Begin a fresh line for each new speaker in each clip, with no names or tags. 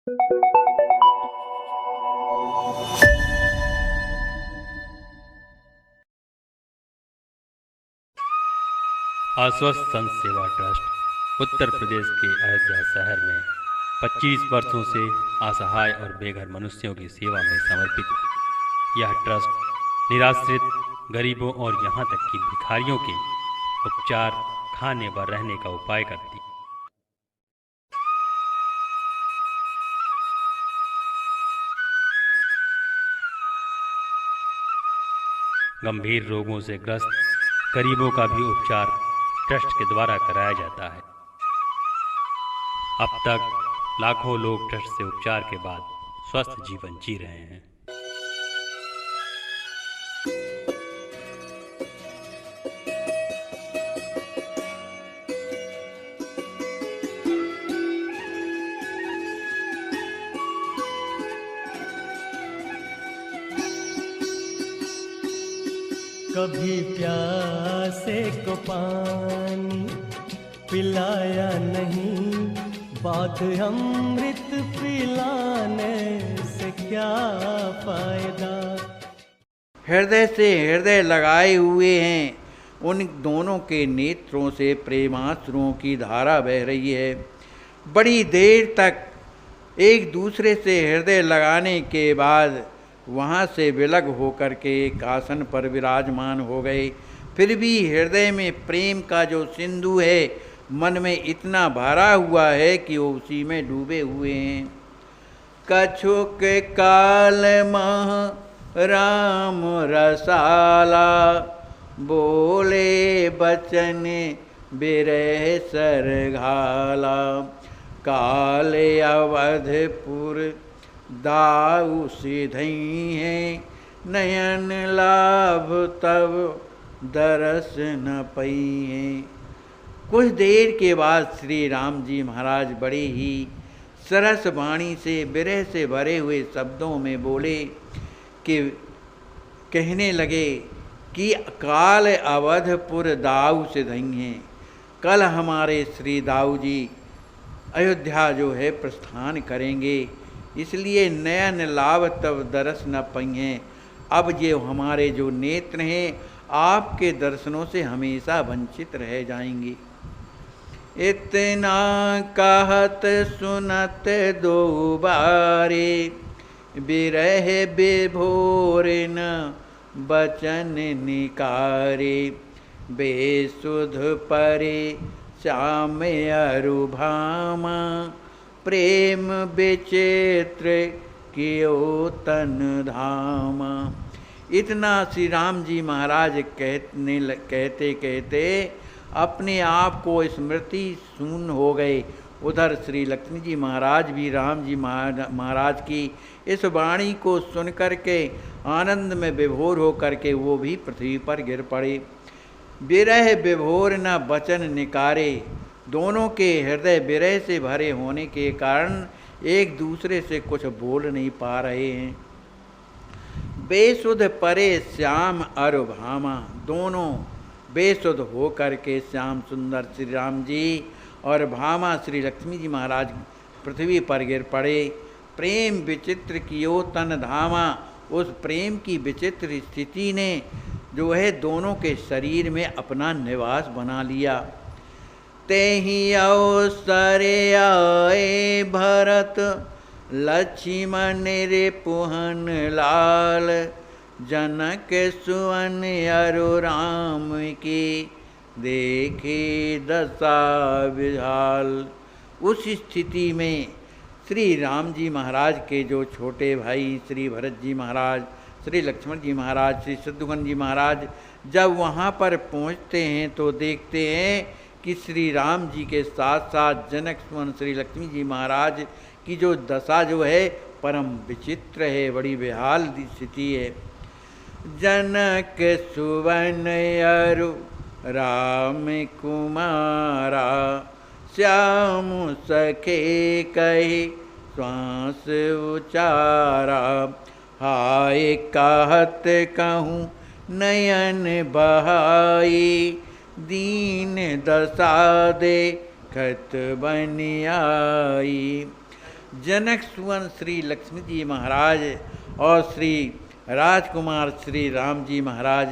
आश्वस्त संत सेवा ट्रस्ट उत्तर प्रदेश के अयोध्या शहर में 25 वर्षों से असहाय और बेघर मनुष्यों की सेवा में समर्पित यह ट्रस्ट निराश्रित गरीबों और यहाँ तक कि भिखारियों के उपचार, खाने व रहने का उपाय करती है। गंभीर रोगों से ग्रस्त गरीबों का भी उपचार ट्रस्ट के द्वारा कराया जाता है। अब तक लाखों लोग ट्रस्ट से उपचार के बाद स्वस्थ जीवन जी रहे हैं।
कभी प्यासे को पानी पिलाया नहीं, बात अमृत पिलाने से क्या फायदा।
हृदय से हृदय लगाए हुए हैं, उन दोनों के नेत्रों से प्रेमाश्रुओं की धारा बह रही है। बड़ी देर तक एक दूसरे से हृदय लगाने के बाद वहाँ से विलग होकर के एक आसन पर विराजमान हो गए। फिर भी हृदय में प्रेम का जो सिंधु है मन में इतना भरा हुआ है कि वो उसी में डूबे हुए हैं। कछुक काल मह राम रसाला, बोले बचन बिरह सरघाला। काले अवधपुर दाऊ सिधई हैं, नयन लाभ तब दरस न पई हैं। कुछ देर के बाद श्री राम जी महाराज बड़े ही सरस वाणी से विरह से भरे हुए शब्दों में बोले कि कहने लगे कि काल अवधपुर दाऊ सिधई हैं। कल हमारे श्री दाऊ जी अयोध्या जो है प्रस्थान करेंगे, इसलिए नयन लाभ तब दरस न पइहें। अब ये हमारे जो नेत्र हैं आपके दर्शनों से हमेशा वंचित रह जाएंगे। इतना कहत सुनत दो बारे, बिरह विभोर न बचन निकारे। बेसुध परे श्याम अरुभामा, प्रेम विचित्र कियो तन धामा। इतना श्री राम जी महाराज कहते कहते अपने आप को स्मृति शून्य हो गए। उधर श्री लक्ष्मी जी महाराज भी राम जी महाराज की इस वाणी को सुन कर के आनंद में विभोर हो करके वो भी पृथ्वी पर गिर पड़े। विरह विभोर न बचन निकारे, दोनों के हृदय विरह से भरे होने के कारण एक दूसरे से कुछ बोल नहीं पा रहे हैं। बेसुध परे श्याम अरुभामा, दोनों बेसुध हो करके श्याम सुंदर श्री राम जी और भामा श्री लक्ष्मी जी महाराज पृथ्वी पर गिर पड़े। प्रेम विचित्र कियो तन धामा, उस प्रेम की विचित्र स्थिति ने जो है दोनों के शरीर में अपना निवास बना लिया। तेहि अवसर आए भरत लक्ष्मण रिपुहन लाल, जनक सुवन अरु राम की देखे दशा विहाल। उस स्थिति में श्री राम जी महाराज के जो छोटे भाई श्री भरत जी महाराज, श्री लक्ष्मण जी महाराज, श्री शत्रुघ्न जी महाराज जब वहाँ पर पहुँचते हैं तो देखते हैं कि श्री राम जी के साथ साथ जनक सुवन श्री लक्ष्मी जी महाराज की जो दशा जो है परम विचित्र है, बड़ी बेहाल स्थिति है। जनक सुवन अरु राम कुमारा, श्याम सखे कहे श्वास उचारा। हाय कहत कहूँ नयन बहाई, दीन दशा देखत बन आई। जनक सुवन श्री लक्ष्मी जी महाराज और श्री राजकुमार श्री राम जी महाराज,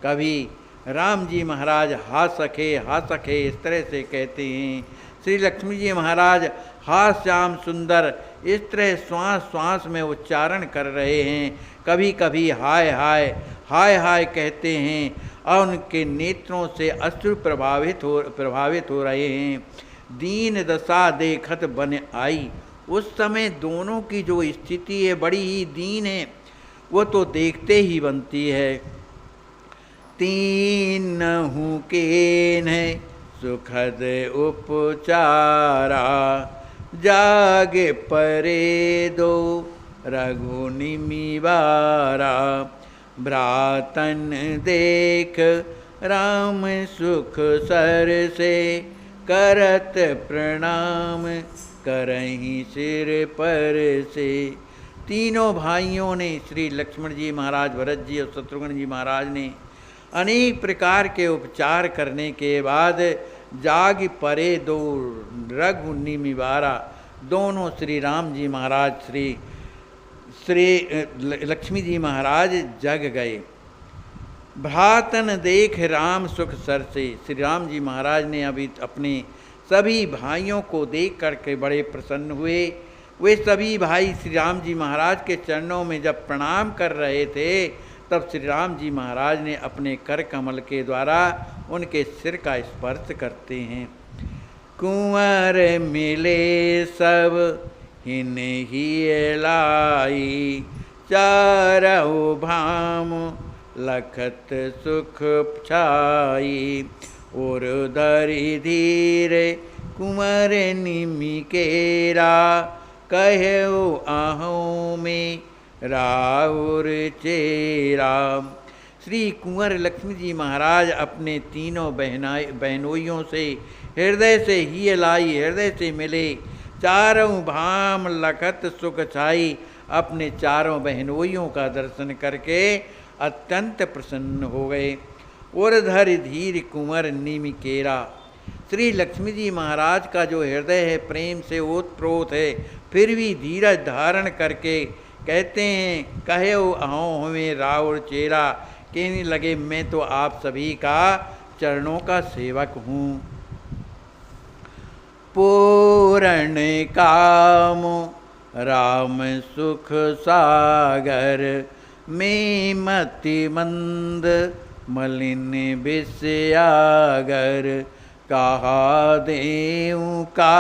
कभी राम जी महाराज हा सखे इस तरह से कहते हैं। श्री लक्ष्मी जी महाराज हा श्याम सुंदर इस तरह श्वास श्वास में उच्चारण कर रहे हैं। कभी कभी हाय हाय हाय हाय कहते हैं और उनके नेत्रों से अश्रु प्रभावित हो रहे हैं। दीन दशा देखत बन आई, उस समय दोनों की जो स्थिति है बड़ी ही दीन है, वो तो देखते ही बनती है। तीनहु केन है सुखद उपचारा, जागे परे दो रघु निमिवारा। भ्रातन देख राम सुख सर से, करत प्रणाम करहीं सिर पर से। तीनों भाइयों ने, श्री लक्ष्मण जी महाराज, भरत जी और शत्रुघ्न जी महाराज ने अनेक प्रकार के उपचार करने के बाद जाग परे दो रघु निमिवारा, दोनों श्री राम जी महाराज श्री लक्ष्मी जी महाराज जग गए। भ्रातन देख राम सुख सर से, श्री राम जी महाराज ने अभी अपने सभी भाइयों को देख करके बड़े प्रसन्न हुए। वे सभी भाई श्री राम जी महाराज के चरणों में जब प्रणाम कर रहे थे, तब श्री राम जी महाराज ने अपने कर कमल के द्वारा उनके सिर का स्पर्श करते हैं। कुंवर मिले सब हिन ही लाई, चारहु भाम लखत सुख छाई। और धरि धीरे कुंवर निमि केरा, कहो आहों में राउर चेरा। श्री कुंवर लक्ष्मी जी महाराज अपने तीनों बहनोइयों से हृदय से ही लाई, हृदय से मिले। चारों भाम लखत सुख छाई, अपने चारों बहनोइयों का दर्शन करके अत्यंत प्रसन्न हो गए। और धर धीर कुंवर निमि केरा, श्री लक्ष्मी जी महाराज का जो हृदय है प्रेम से ओतप्रोत है, फिर भी धीरज धारण करके कहते हैं, कहो आओ हमें राउर चेरा, कहने लगे मैं तो आप सभी का चरणों का सेवक हूँ। पूर्ण काम राम सुख सागर, में मति मंद मलिन विषयागर। कहा देऊँ का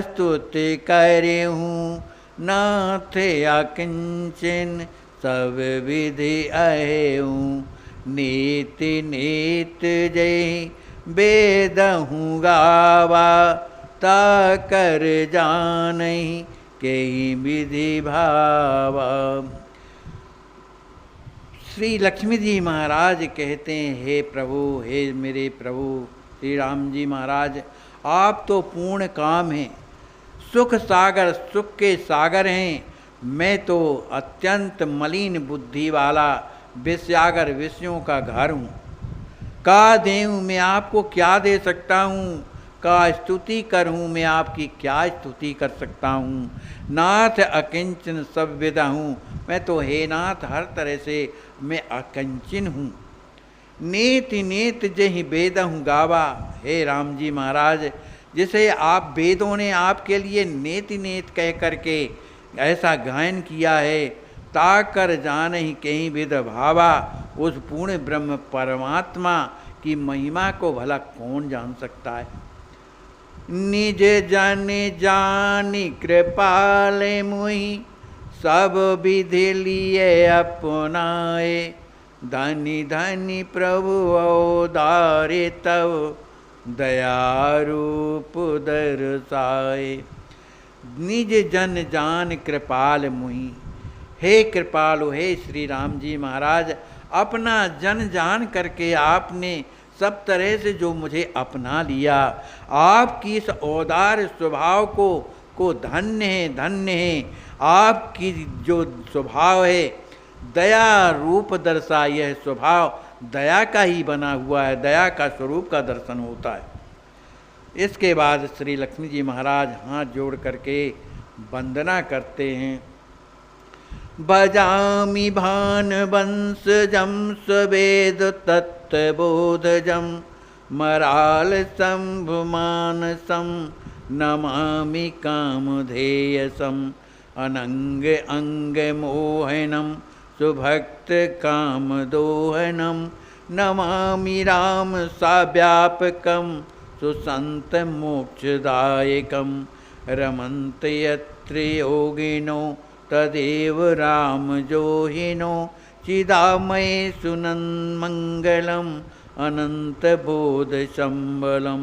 स्तुति करेहूँ, नाथ अकिंचन सब विधि अहेऊँ। नीति नीत जय बेदहूँ गावा, ता कर जानहि केहि विधि भावा। श्री लक्ष्मी जी महाराज कहते हैं, हे प्रभु, हे मेरे प्रभु श्री राम जी महाराज, आप तो पूर्ण काम हैं, सुख सागर, सुख के सागर हैं। मैं तो अत्यंत मलिन बुद्धि वाला विषयागर, विषयों का घर हूँ। का देऊँ, मैं आपको क्या दे सकता हूँ। का स्तुति करूँ, मैं आपकी क्या स्तुति कर सकता हूँ। नाथ अकिंचन सब विदा हूँ, मैं तो हे नाथ हर तरह से मैं अकिंचन हूँ। नेत नेत जहि वेदहूँ गावा, हे राम जी महाराज, जिसे आप वेदों ने आपके लिए नेति नेत कह करके ऐसा गायन किया है, ताकर जानहि कहीं विद भावा। उस पूर्ण ब्रह्म परमात्मा की महिमा को भला कौन जान सकता है। निज जन जानि कृपाले मुहि, सब विधि लिए अपनाए। धनी धनी प्रभु अवतारे तव, दया रूप दर्शाए। निज जन जान कृपाल मुहि, हे कृपालु, हे श्री राम जी महाराज, अपना जन जान करके आपने सब तरह से जो मुझे अपना लिया। आपकी इस औदार स्वभाव को धन्य है, धन्य है। आपकी जो स्वभाव है दया रूप दर्शा, यह स्वभाव दया का ही बना हुआ है, दया का स्वरूप का दर्शन होता है। इसके बाद श्री लक्ष्मी जी महाराज हाथ जोड़ करके वंदना करते हैं। भजामि भान वंशजं स्वेद तत्त्वबोधजं मराल शंभुमानसं नमामि कामधेयसं अनंग अंग मोहनम सुभक्त कामदोहनम नमामि राम साव्यापकं सुसंत मोक्षदायकं रमन्त यत्र योगिनो तदेव राम जोहिनो चिदामये सुनन्मङ्गलम् अनन्तबोधसम्बलं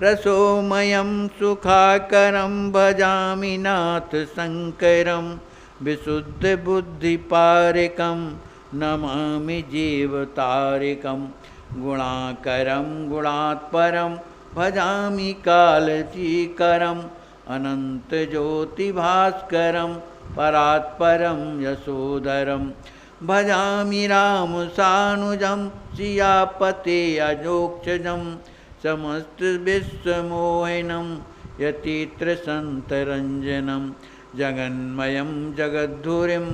रसोमयं सुखाकरं भजामि नाथ शङ्करं विशुद्धबुद्धिपारकं नमामि जीवतारकं गुणाकरं गुणात्परं भजामि कालचीकरम् अनन्तज्योतिभास्करं परात्परं यशोधरं भजामि रामसानुजं सियापते अजोक्षजं समस्तविश्वमोहिनं यतीन्द्रसन्तरञ्जनं जगन्मयं जगद्धुरिं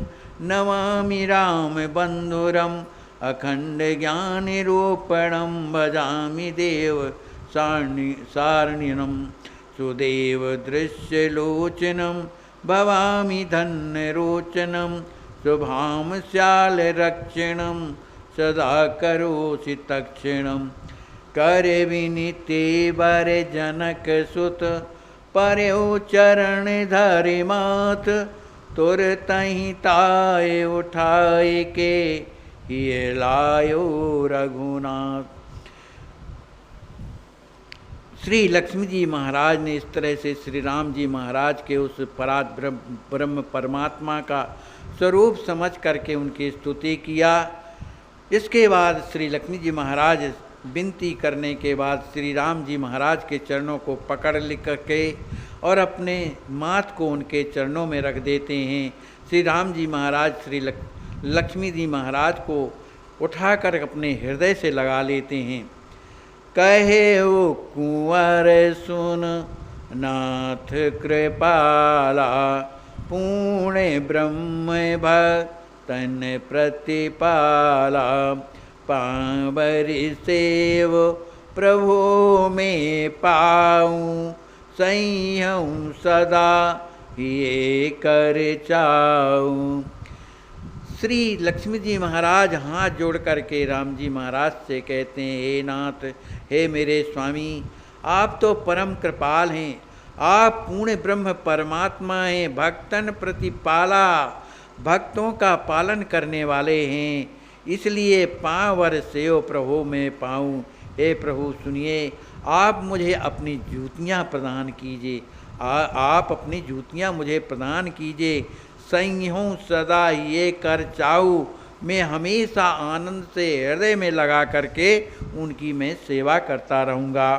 नमामि रामबन्धुरम् अखण्डज्ञाननिरूपणं भजामि देव सारणिनं सुदेवदृश्यलोचनं भवामि धन्यरोचनं शुभांश्यालरक्षणं सदा करोषि तक्षणं करे विनीते वरे जनकसुत पर्यो चरण धरि माथ तुरतहि ताय उठाए के ये लायो रघुनाथ। श्री लक्ष्मी जी महाराज ने इस तरह से श्री राम जी महाराज के उस परात ब्रह्म परमात्मा का स्वरूप समझ करके उनकी स्तुति किया। इसके बाद श्री लक्ष्मी जी महाराज विनती करने के बाद श्री राम जी महाराज के चरणों को पकड़ करके और अपने माथ को उनके चरणों में रख देते हैं। श्री राम जी महाराज श्री लक्ष्मी जी महाराज को उठाकर अपने हृदय से लगा लेते हैं। कहे वो कुंवर सुन नाथ कृपाला पूर्ण ब्रह्म भक्तन प्रतिपाला पावरी सेव प्रभु में पाऊँ सैहूँ सदा ये कर चाऊँ। श्री लक्ष्मी जी महाराज हाथ जोड़ करके राम जी महाराज से कहते हैं, हे नाथ, हे मेरे स्वामी, आप तो परम कृपाल हैं, आप पूर्ण ब्रह्म परमात्मा हैं, भक्तन प्रतिपाला, भक्तों का पालन करने वाले हैं, इसलिए पाँवर सेव प्रभु में पाऊँ। हे प्रभु सुनिए, आप मुझे अपनी जूतियाँ प्रदान कीजिए, आप अपनी जूतियाँ मुझे प्रदान कीजिए। संहूँ सदा ये कर चाऊ, मैं हमेशा आनंद से हृदय में लगा करके उनकी मैं सेवा करता रहूँगा।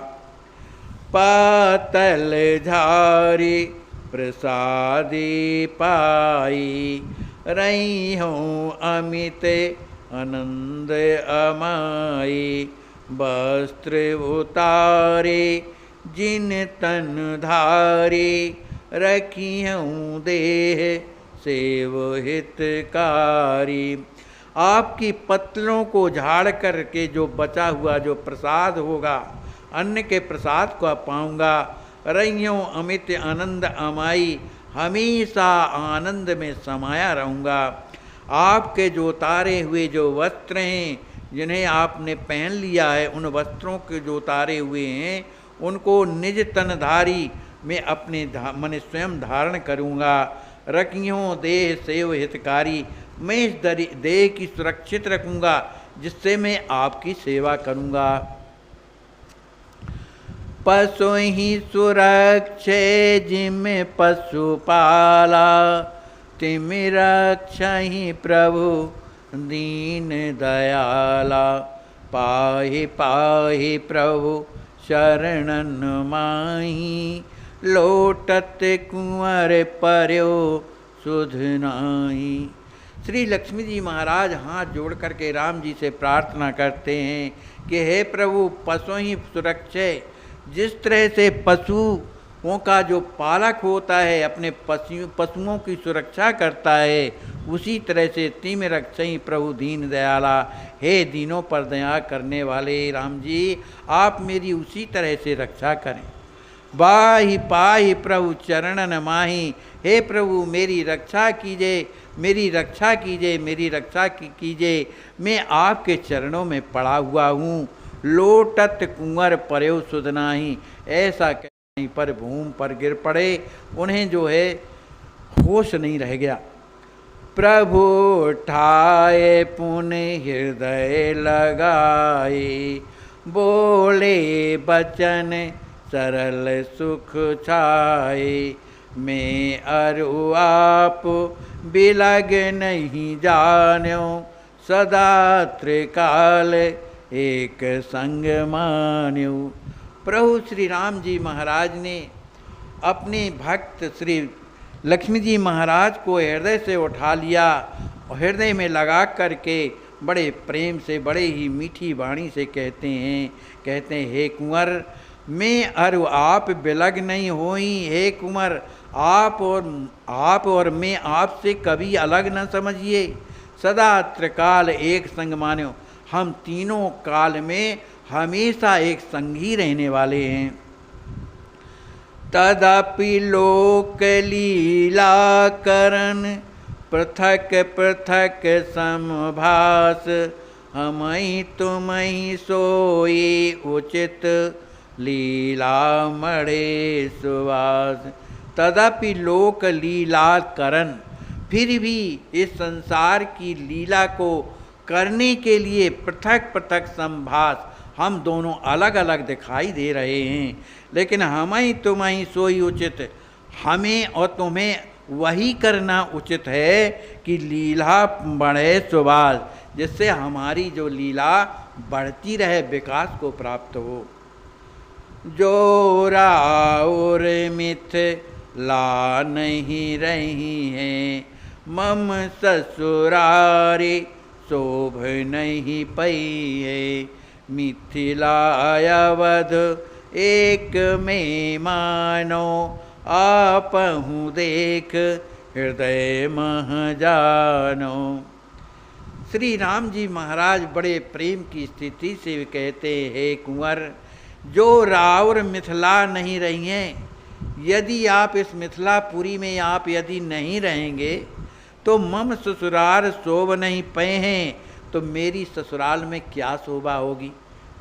पातल झारी प्रसादी पाई रही हूँ अमित आनंद अमाई। वस्त्र उतारे जिन तन धारी रखी हूँ देह सेव हितकारी। आपकी पत्तलों को झाड़ करके जो बचा हुआ जो प्रसाद होगा, अन्न के प्रसाद को पाऊँगा। रहियों अमित आनंद अमाई, हमेशा आनंद में समाया रहूँगा। आपके जो उतारे हुए जो वस्त्र हैं, जिन्हें आपने पहन लिया है, उन वस्त्रों के जो उतारे हुए हैं उनको निज तनधारी मैं अपने मन स्वयं धारण करूँगा। रखियों देह सेव हितकारी, मैं इस देह की सुरक्षित रखूँगा जिससे मैं आपकी सेवा करूँगा। पशु ही सुरक्षे जिम पशुपाला, तिम रक्षा ही प्रभु दीन दयाला। पाहि पाहि प्रभु शरणन माही, लोटत कुंवर पर्यो सुध नाही। श्री लक्ष्मी जी महाराज हाथ जोड़ करके राम जी से प्रार्थना करते हैं कि हे प्रभु, पशु ही सुरक्षे, जिस तरह से पशु का जो पालक होता है, अपने पशुओं की सुरक्षा करता है, उसी तरह से तिम रक्षई प्रभु दीन दयाला। हे दीनों पर दया करने वाले राम जी, आप मेरी उसी तरह से रक्षा करें। बाहि पाहि प्रभु चरणन माही, हे प्रभु मेरी रक्षा कीजिए, मेरी रक्षा कीजिए, मेरी रक्षा कीजिए। मैं आपके चरणों में पड़ा हुआ हूँ। लोटत कुंवर पर्यो सुध नाही, ऐसा कहीं पर भूमि पर गिर पड़े, उन्हें जो है होश नहीं रह गया। प्रभु ठाए पुण्य हृदय लगाए, बोले बचन सरल सुख छाए। मैं अरु आप बिलग नहीं जान्यो, सदा त्रिकाल एक संग मान्यो। प्रभु श्री राम जी महाराज ने अपने भक्त श्री लक्ष्मी जी महाराज को हृदय से उठा लिया और हृदय में लगा करके बड़े प्रेम से, बड़े ही मीठी वाणी से कहते हैं, हे कुंवर मैं अरु आप बिलग नहीं होई। हे कुंवर आप और मैं आपसे कभी अलग न समझिए। सदा त्रिकाल एक संग मान्यो, हम तीनों काल में हमेशा एक संग ही रहने वाले हैं। तदपि लोक लीला करन पृथक पृथक समभास, हमई तुमई सोई उचित लीला मड़े सुवास। तदपि लोक लीला करन, फिर भी इस संसार की लीला को करने के लिए पृथक पृथक संभास, हम दोनों अलग अलग दिखाई दे रहे हैं, लेकिन हमें तुम्हें सोई उचित, हमें और तुम्हें वही करना उचित है कि लीला बढ़े सुबास, जिससे हमारी जो लीला बढ़ती रहे, विकास को प्राप्त हो। जो राउर मिथ ला नहीं रही हैं, मम ससुरारी शोभ नहीं पई है। मिथिला अवध एक में मानो, आपहु देख हृदय मह जानो। श्री राम जी महाराज बड़े प्रेम की स्थिति से कहते हैं, कुंवर जो राउर मिथिला नहीं रही हैं, यदि आप इस मिथिलापुरी में आप यदि नहीं रहेंगे तो मम ससुराल शोभ नहीं पे हैं, तो मेरी ससुराल में क्या शोभा होगी,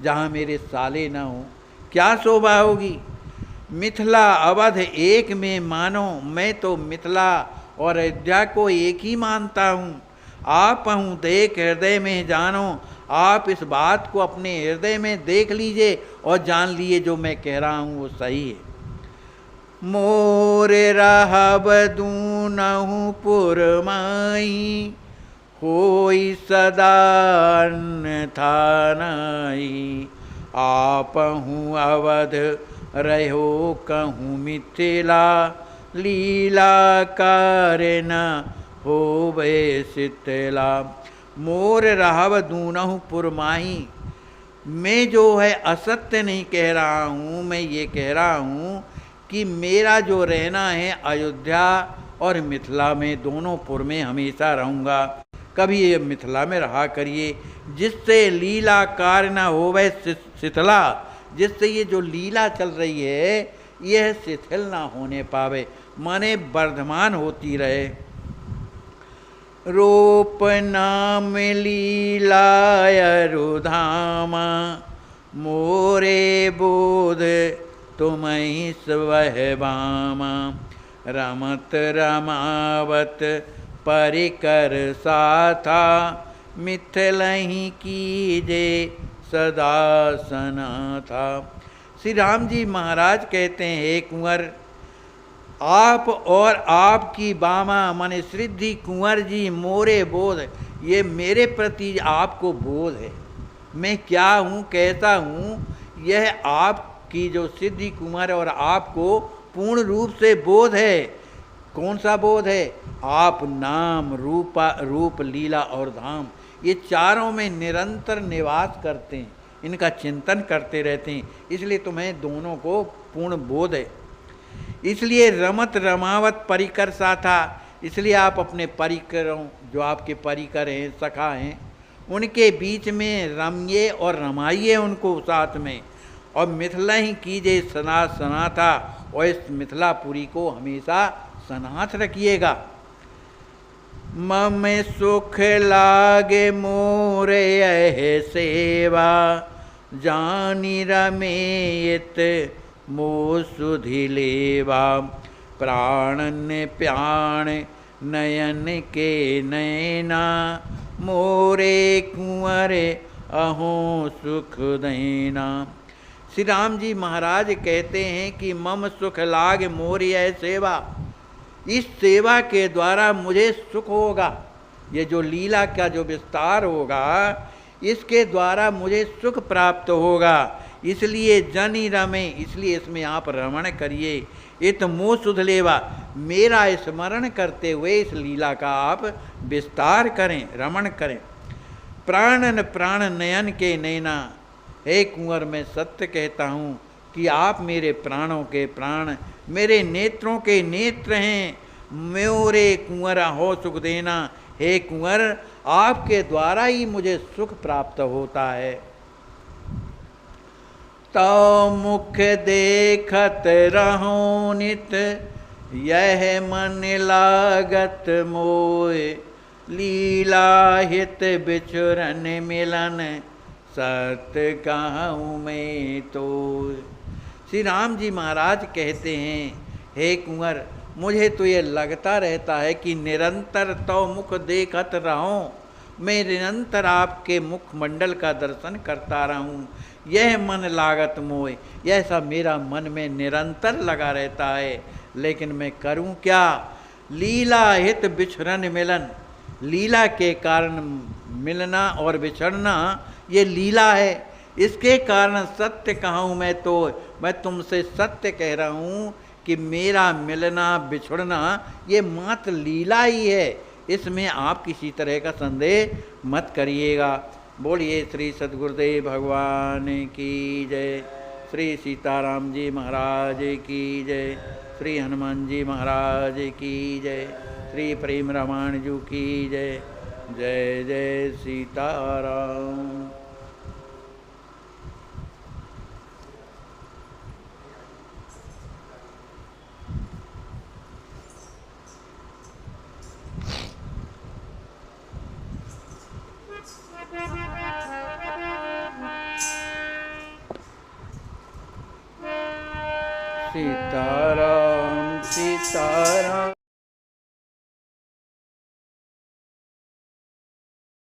जहाँ मेरे साले न हो, क्या शोभा होगी। मिथिला अवध एक में मानो, मैं तो मिथिला और अयोध्या को एक ही मानता हूँ। आप हूँ देख हृदय में जानो, आप इस बात को अपने हृदय में देख लीजिए और जान लीजिए जो मैं कह रहा हूँ वो सही है। मोर रहब दूनहु पुरमाई, होई सदा अन्यथा नाई। आपहु अवध रहो कहूँ मिथिला, लीला कारण होवे शीतला। मोर रहब दूनहु पुरमाही, मैं जो है असत्य नहीं कह रहा हूँ, मैं ये कह रहा हूँ कि मेरा जो रहना है अयोध्या और मिथिला में, दोनों पुर में हमेशा रहूँगा। कभी ये मिथिला में रहा करिए, जिससे लीला कार्य न होवे शिथिला, जिससे ये जो लीला चल रही है यह शिथिल ना होने पावे, माने वर्धमान होती रहे। रूप नाम लीला अरुधामा, मोरे बोध तुम्हि स्वह बामा। रमत रमावत परिकर साथा, मिथिलहि कीजे सदा सनाथा। श्री राम जी महाराज कहते हैं, हे कुंवर आप और आपकी बामा माने सिद्धि कुंवर जी मोरे बोध, ये मेरे प्रति आपको बोध है, मैं क्या हूँ कैसा हूँ, यह आपकी जो सिद्धि कुंवर और आपको पूर्ण रूप से बोध है। कौन सा बोध है? आप नाम रूप लीला और धाम, ये चारों में निरंतर निवास करते हैं, इनका चिंतन करते रहते हैं, इसलिए तुम्हें दोनों को पूर्ण बोध है। इसलिए रमत रमावत परिकर सा था। इसलिए आप अपने परिकरों, जो आपके परिकर हैं, सखा हैं, उनके बीच में रमिए और रमाइए उनको साथ में, और मिथिला ही कीजिए सना सना था, और इस मिथिलापुरी को हमेशा सनाथ रखिएगा। मम सुख लागे मोरे यह सेवा, जानी रमेयत मोह सुधि लेवा, प्राणन प्याण नयन के नैना, मोरे कुंवर अहो सुख देना। श्री राम जी महाराज कहते हैं कि मम सुख लाग मोर यह सेवा, इस सेवा के द्वारा मुझे सुख होगा। ये जो लीला का जो विस्तार होगा, इसके द्वारा मुझे सुख प्राप्त होगा। इसलिए जनि रमे, इसलिए इसमें आप रमण करिए। इत मोह सुध लेवा, मेरा स्मरण करते हुए इस लीला का आप विस्तार करें, रमण करें। प्राणन प्राण नयन के नैना, हे कुंवर मैं सत्य कहता हूँ कि आप मेरे प्राणों के प्राण, मेरे नेत्रों के नेत्र हैं। मोरे कुंवर हो सुख देना, हे कुंवर आपके द्वारा ही मुझे सुख प्राप्त होता है। तो मुख देखत रहो नित, यह मन लागत मोय, लीला हित बिछुरन मिलन, सत्य कहूँ मैं तो। श्री राम जी महाराज कहते हैं, हे कुंवर मुझे तो ये लगता रहता है कि निरंतर तो मुख देखत रहूं, मैं निरंतर आपके मुखमंडल का दर्शन करता रहूं। यह मन लागत मोय, यह सब मेरा मन में निरंतर लगा रहता है, लेकिन मैं करूं क्या? लीला हित बिछड़न मिलन, लीला के कारण मिलना और बिछड़ना ये लीला है। इसके कारण सत्य कहूँ मैं तो, मैं तुमसे सत्य कह रहा हूँ कि मेरा मिलना बिछड़ना ये मात्र लीला ही है, इसमें आप किसी तरह का संदेह मत करिएगा। बोलिए श्री सद्गुरुदेव भगवान की जय, श्री सीताराम जी महाराज की जय, श्री हनुमान जी महाराज की जय, श्री प्रेम रामायण जी की जय। जय जय सीताराम। सीताराम सीताराम।